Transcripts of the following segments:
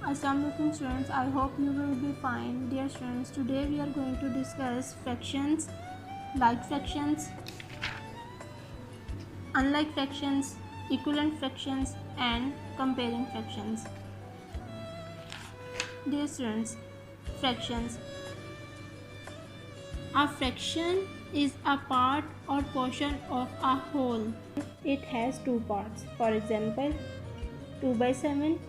Assalamualaikum students, I hope you will be fine. Dear students, today we are going to discuss fractions, like fractions, unlike fractions, equivalent fractions and comparing fractions. Dear students, fractions. A fraction is a part or portion of a whole. It has two parts. For example, 2 by 7.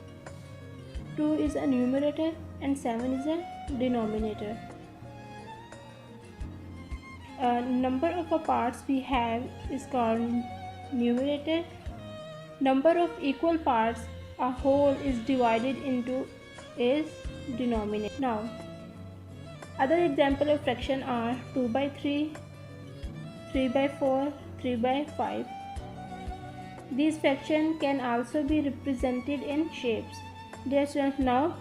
2 is a numerator and 7 is a denominator. Number of parts we have is called numerator. Number of equal parts a whole is divided into is denominator. Now, other example of fraction are 2 by 3, 3 by 4, 3 by 5. These fractions can also be represented in shapes. Dear students, now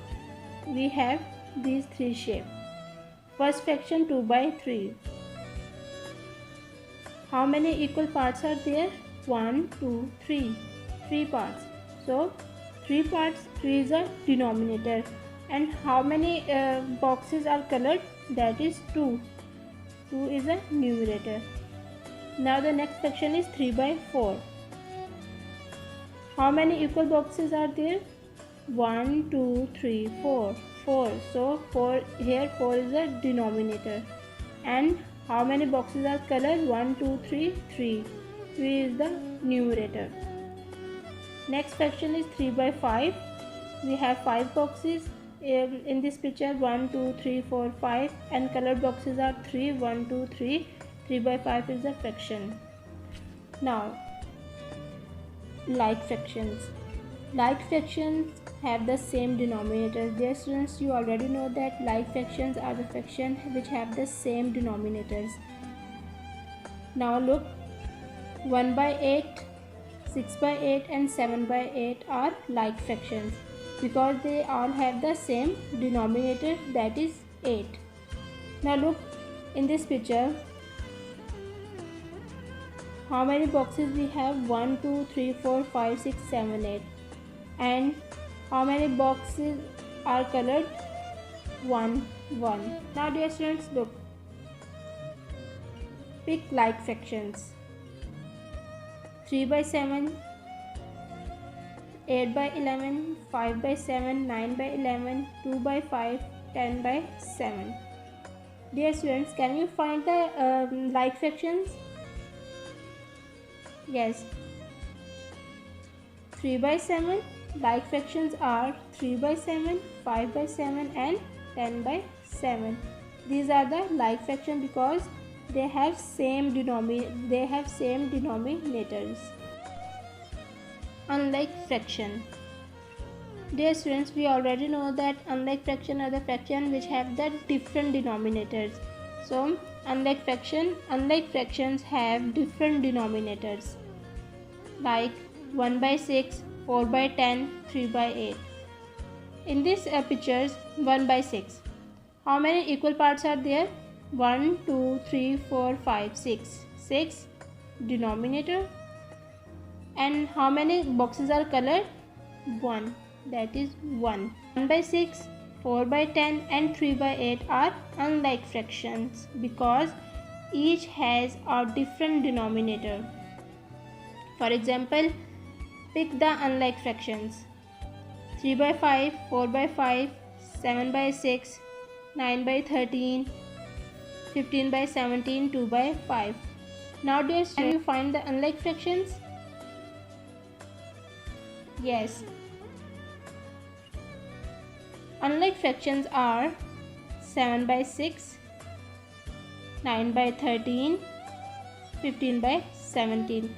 we have these three shapes. First fraction 2 by 3. How many equal parts are there? 1, 2, 3. 3 parts. So 3 parts, 3 is a denominator. And how many boxes are colored? That is 2. 2 is a numerator. Now the next fraction is 3 by 4. How many equal boxes are there? 1, 2, 3, 4. 4. So 4 here 4 is a denominator. And how many boxes are colored? 1, 2, 3, 3. 3 is the numerator. Next fraction is 3 by 5. We have 5 boxes in this picture. 1, 2, 3, 4, 5. And colored boxes are 3, 1, 2, 3. 3 by 5 is a fraction. Now, like fractions. Like fractions have the same denominators. Dear students, you already know that like fractions are the fractions which have the same denominators. Now look, 1 by 8, 6 by 8 and 7 by 8 are like fractions because they all have the same denominator, that is 8. Now look in this picture, how many boxes we have? 1, 2, 3, 4, 5, 6, 7, 8. And how many boxes are colored? 1, 1. Now dear students, look. Pick like fractions. 3 by 7, 8 by 11, 5 by 7, 9 by 11, 2 by 5, 10 by 7. Dear students, can you find the like fractions? Yes. 3 by 7. Like fractions are 3 by 7, 5 by 7 and 10 by 7. These are the like fraction because they have same denominators. Unlike fraction. Dear students, we already know that unlike fraction are the fraction which have the different denominators. So unlike fractions have different denominators, like 1 by 6, 4 by 10, 3 by 8. In these pictures, 1 by 6. How many equal parts are there? 1, 2, 3, 4, 5, 6. 6 denominator. And how many boxes are colored? 1. That is 1. 1 by 6, 4 by 10 and 3 by 8 are unlike fractions because each has a different denominator. For example, pick the unlike fractions. 3 by 5, 4 by 5, 7 by 6, 9 by 13, 15 by 17, 2 by 5. Now dear, can you find the unlike fractions? Yes. Unlike fractions are 7 by 6, 9 by 13, 15 by 17.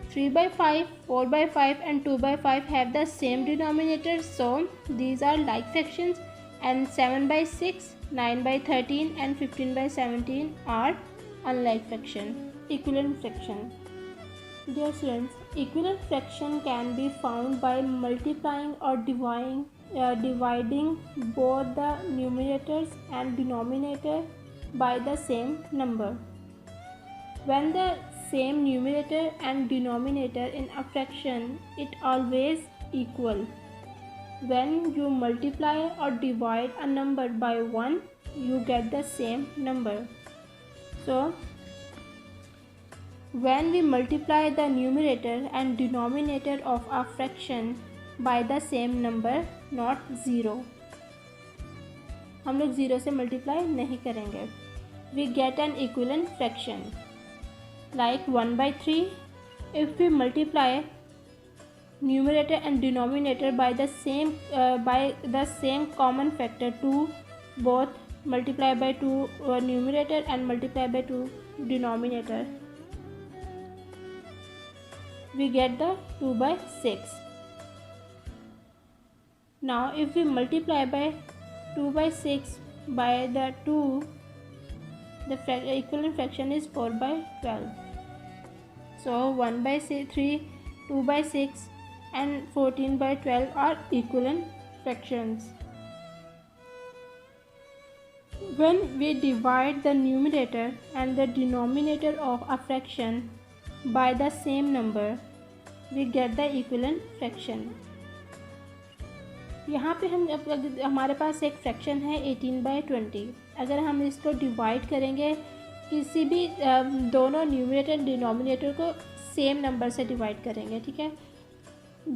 3 by 5, 4 by 5 and 2 by 5 have the same denominator, so these are like fractions, and 7 by 6, 9 by 13 and 15 by 17 are unlike fraction. Equivalent fraction. Dear students, equivalent fraction can be found by multiplying or dividing both the numerators and denominator by the same number. When the same numerator and denominator in a fraction, it always equal. when you multiply or divide a number by 1, you get the same number. So when we multiply the numerator and denominator of a fraction by the same number, not 0, हम लोग 0 से multiply नहीं करेंगे, we get an equivalent fraction like 1/3. If we multiply numerator and denominator by the same common factor 2, both multiply by 2 numerator and multiply by 2 denominator, we get the 2/6. Now if we multiply by 2/6 by the 2, the equivalent fraction is 4/12. So 1/3, 2/6 and 14/12 are equivalent fractions. When we divide the numerator and the denominator of a fraction by the same number, we get the equivalent fraction. यहाँ पे हमारे पास एक fraction है 18/20. अगर हम इसको divide करेंगे, किसी भी दोनों न्यूमरेटर डिनोमिनेटर को सेम नंबर से डिवाइड करेंगे, ठीक है.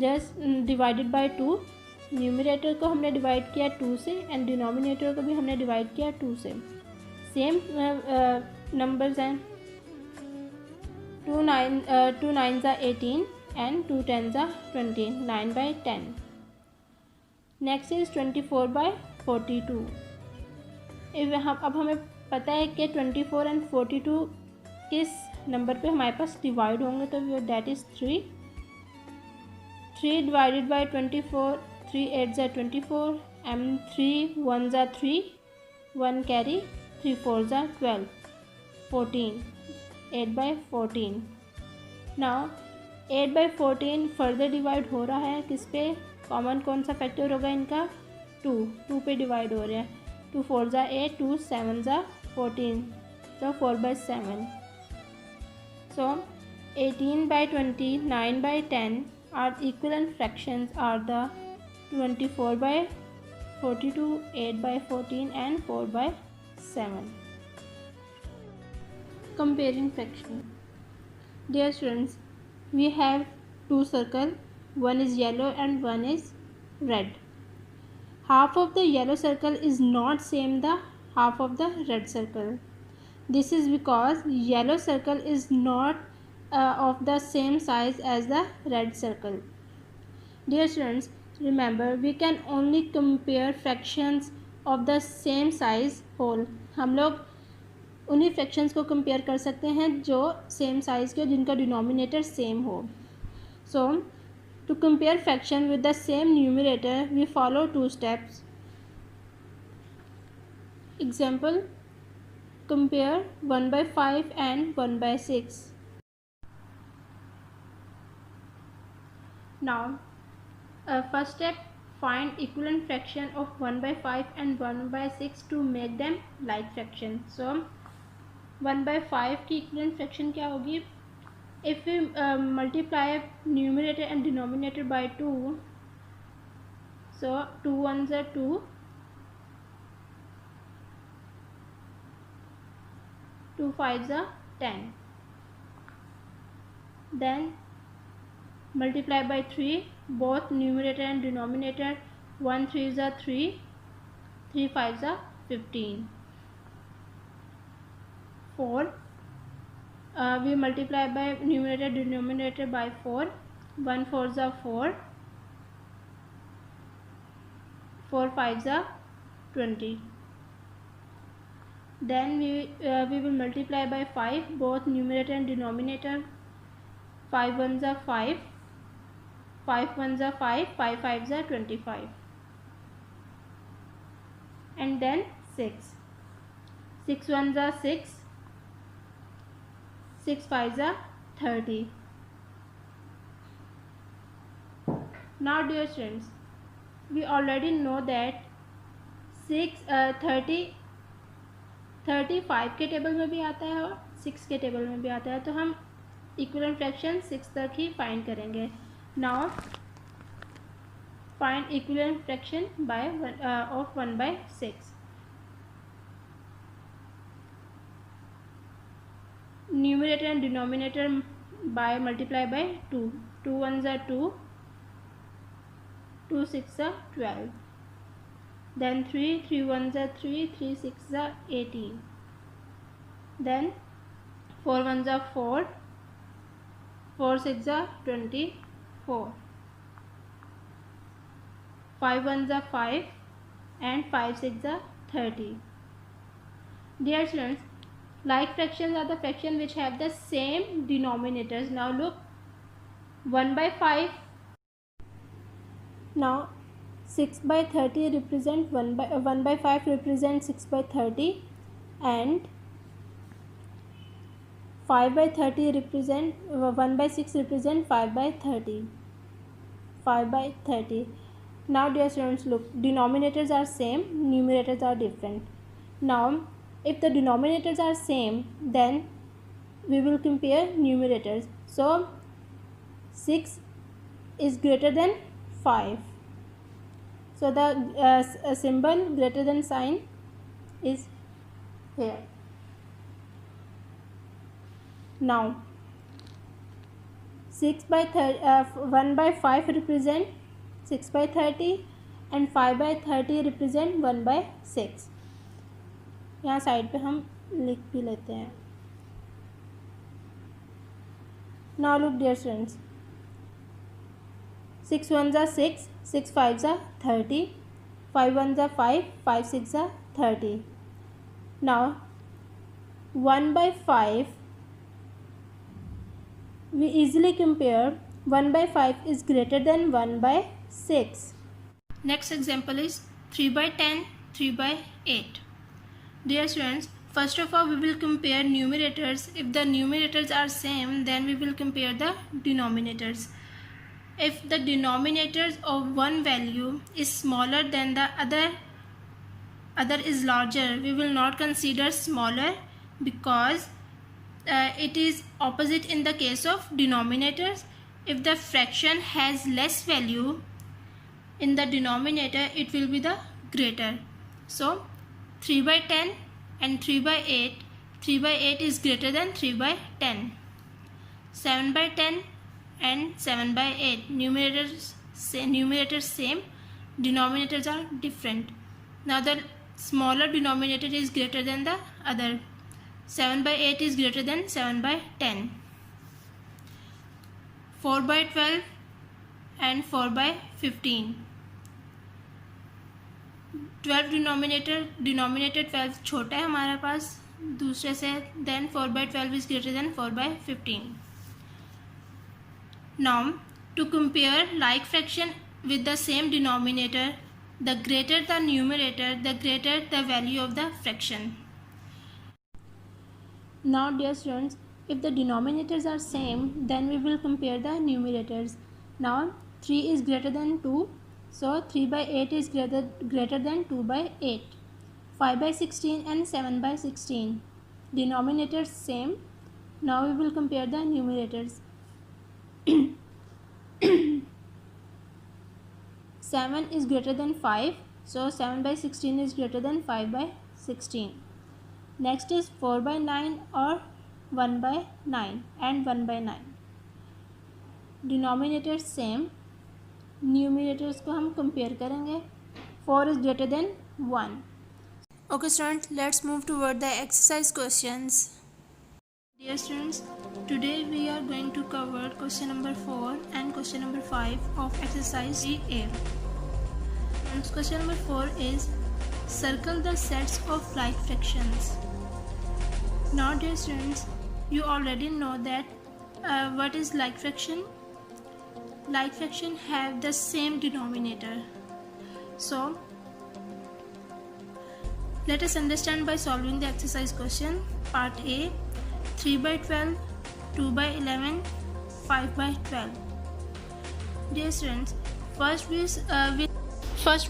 जस्ट डिवाइडेड बाय 2, न्यूमरेटर को हमने डिवाइड किया 2 से एंड डिनोमिनेटर को भी हमने डिवाइड किया 2 से. सेम नंबर्स हैं. 2 9s are 18 and 2 10s are 20. 9/10. Next is 24/42. अब हमें पता है कि 24 एंड 42 किस नंबर पे हमारे पास डिवाइड होंगे, तो that is 3. 3 divided by 24, 3 8s are 24 and 3 1s are 3, 1 carry, 3 4s are 12, 14. 8/14. Now 8/14 further divide हो रहा है किस पे, कॉमन कौन सा फैक्टर होगा इनका, 2 पे डिवाइड हो रहा है. 2 4s are 8, 2 7s are 14, तो 4/7. So 18/20, 9/10 are equivalent fractions are the 24/42, 8/14 and 4/7. Comparing fraction. Dear students, we have two circles. One is yellow and one is red. Half of the yellow circle is not same the half of the red circle. This is because yellow circle is not of the same size as the red circle. Dear students, remember we can only compare fractions of the same size whole. हम लोग उन्हीं fractions को compare कर सकते हैं जो same size के, जिनका denominator same हो. So to compare fraction with the same numerator, we follow 2 steps. Example, compare 1/5 and 1/6. Now, first step, find equivalent fraction of 1/5 and 1/6 to make them like fraction. So 1/5 की equivalent fraction क्या होगी? If we multiply numerator and denominator by 2, so 2 1s are 2, 2 5s are 10. Then multiply by 3, both numerator and denominator. 1 3s are 3, 3 5s are 15. 4, we multiply by numerator denominator by 4. 1 4s are 4, 4 5s are 20. Then we will multiply by 5, both numerator and denominator. 5 1s are 5, 5 1s are 5, 5 5s are 25. And then 6, 6 1s are 6, 6 5s are 30. Now dear students, we already know that 35 के table में भी आता है और 6 के table में भी आता है, तो हम इक्विवेलेंट फ्रैक्शन 6 तक ही फाइंड करेंगे. Now find equivalent fraction by of 1 by 6. Numerator and denominator by multiply by 2. 2 ones are 2, 2 6 are 12. Then 3, 3 ones are 3, 3 6 are 18. Then 4 ones are 4, 4 6 are 24. 5 ones are 5 and 5 6 are 30. Dear students, like fractions are the fractions which have the same denominators. Now look, 1 by 5. Now 6 by 30 represent 1 by 5 represents 6 by 30, and 5 by 30 represent 1 by 6 represent 5 by 30. 5 by 30. Now dear students, look, denominators are same, numerators are different. Now if the denominators are same, then we will compare numerators. So 6 is greater than 5. So the symbol greater than sign is here. Now 1 by 5 represent 6 by 30 and 5 by 30 represent 1 by 6. यहाँ side पे हम लिख भी लेते हैं. Now look dear students, 6 ones are 6, 6 fives are 30, 5 ones are 5, 5 6 are 30. Now 1 by 5, we easily compare 1 by 5 is greater than 1 by 6. Next example is 3 by 10, 3 by 8. Dear students, first of all we will compare numerators. If the numerators are same, then we will compare the denominators. If the denominators of one value is smaller than the other is larger, we will not consider smaller, because it is opposite in the case of denominators. If the fraction has less value in the denominator, it will be the greater. So 3 by 10 and 3 by 8. 3 by 8 is greater than 3 by 10. 7 by 10 and 7 by 8. Numerators same, denominators are different. Now the smaller denominator is greater than the other. 7 by 8 is greater than 7 by 10. 4 by 12 and 4 by 15. 12 denominator 12 छोटा है हमारे पास दूसरे से. Then 4 by 12 is greater than 4 by 15. Now to compare like fraction with the same denominator, the greater the numerator, the greater the value of the fraction. Now dear students, if the denominators are same, then we will compare the numerators. Now 3 is greater than 2. So 3 by 8 is greater than 2 by 8. 5 by 16 and 7 by 16. Denominators same. Now we will compare the numerators. 7 is greater than 5. So 7 by 16 is greater than 5 by 16. Next is 4 by 9 or 1 by 9 and 1 by 9. Denominators same. Numerators को हम compare करेंगे. 4 is greater than 1. Okay students, let's move toward the exercise questions. Dear students, today we are going to cover question number 4 and question number 5 of exercise 3A. And question number 4 is circle the sets of like fractions. Now dear students, you already know that what is like fraction. Like fraction have the same denominator. So let us understand by solving the exercise question. Part A, 3 by 12, 2 by 11, 5 by 12. Dear students, first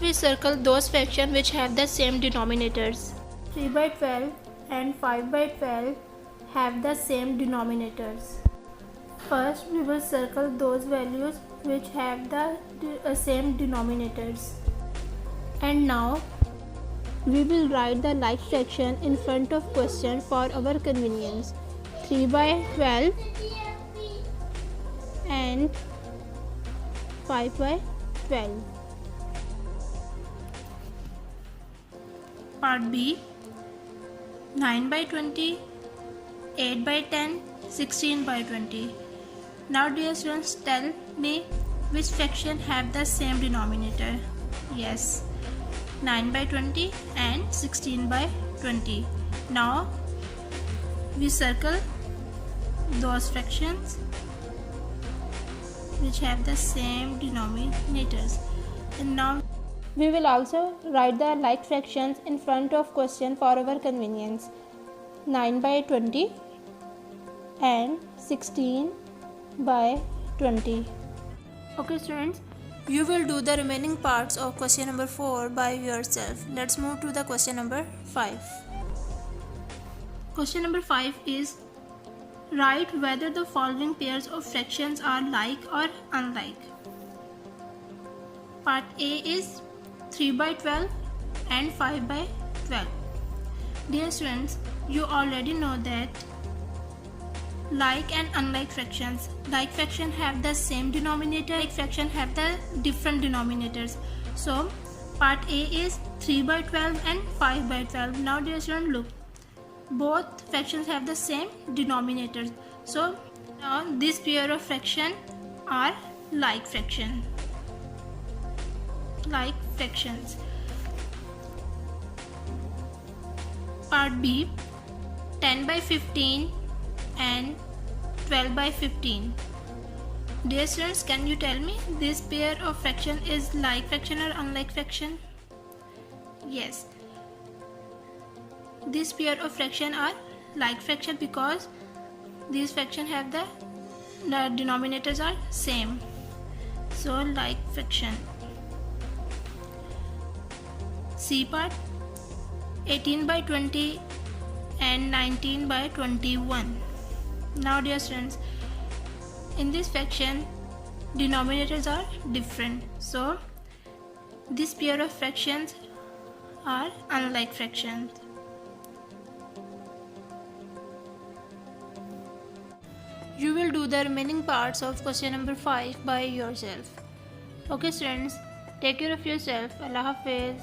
we circle those fractions which have the same denominators. 3 by 12 and 5 by 12 have the same denominators. First we will circle those values which have the same denominators. And now we will write the like fraction in front of question for our convenience. 3 by 12 and 5 by 12. Part B, 9 by 20, 8 by 10, 16 by 20. Now dear students, tell me which fraction have the same denominator. Yes, 9 by 20 and 16 by 20. Now we circle those fractions which have the same denominators. And now we will also write the like fractions in front of question for our convenience. 9 by 20 and 16 by 20. Okay students, you will do the remaining parts of question number 4 by yourself. Let's move to the question number 5. Question number 5 is, write whether the following pairs of fractions are like or unlike. Part A is 3 by 12 and 5 by 12. Dear students, you already know that like and unlike fractions. Like fraction have the same denominator, like fraction have the different denominators. So part A is 3 by 12 and 5 by 12. Now dear students, look, both fractions have the same denominators. So now this pair of fraction are like fraction. Like fractions. Part B, 10 by 15 and 12 by 15. Dear students, can you tell me this pair of fraction is like fraction or unlike fraction? Yes, this pair of fraction are like fraction because these fraction have the denominators are same. So like fraction. C part, 18 by 20 and 19 by 21. Now dear students, in this fraction denominators are different, so this pair of fractions are unlike fractions. You will do the remaining parts of question number 5 by yourself. Okay students, take care of yourself. Allah Hafiz.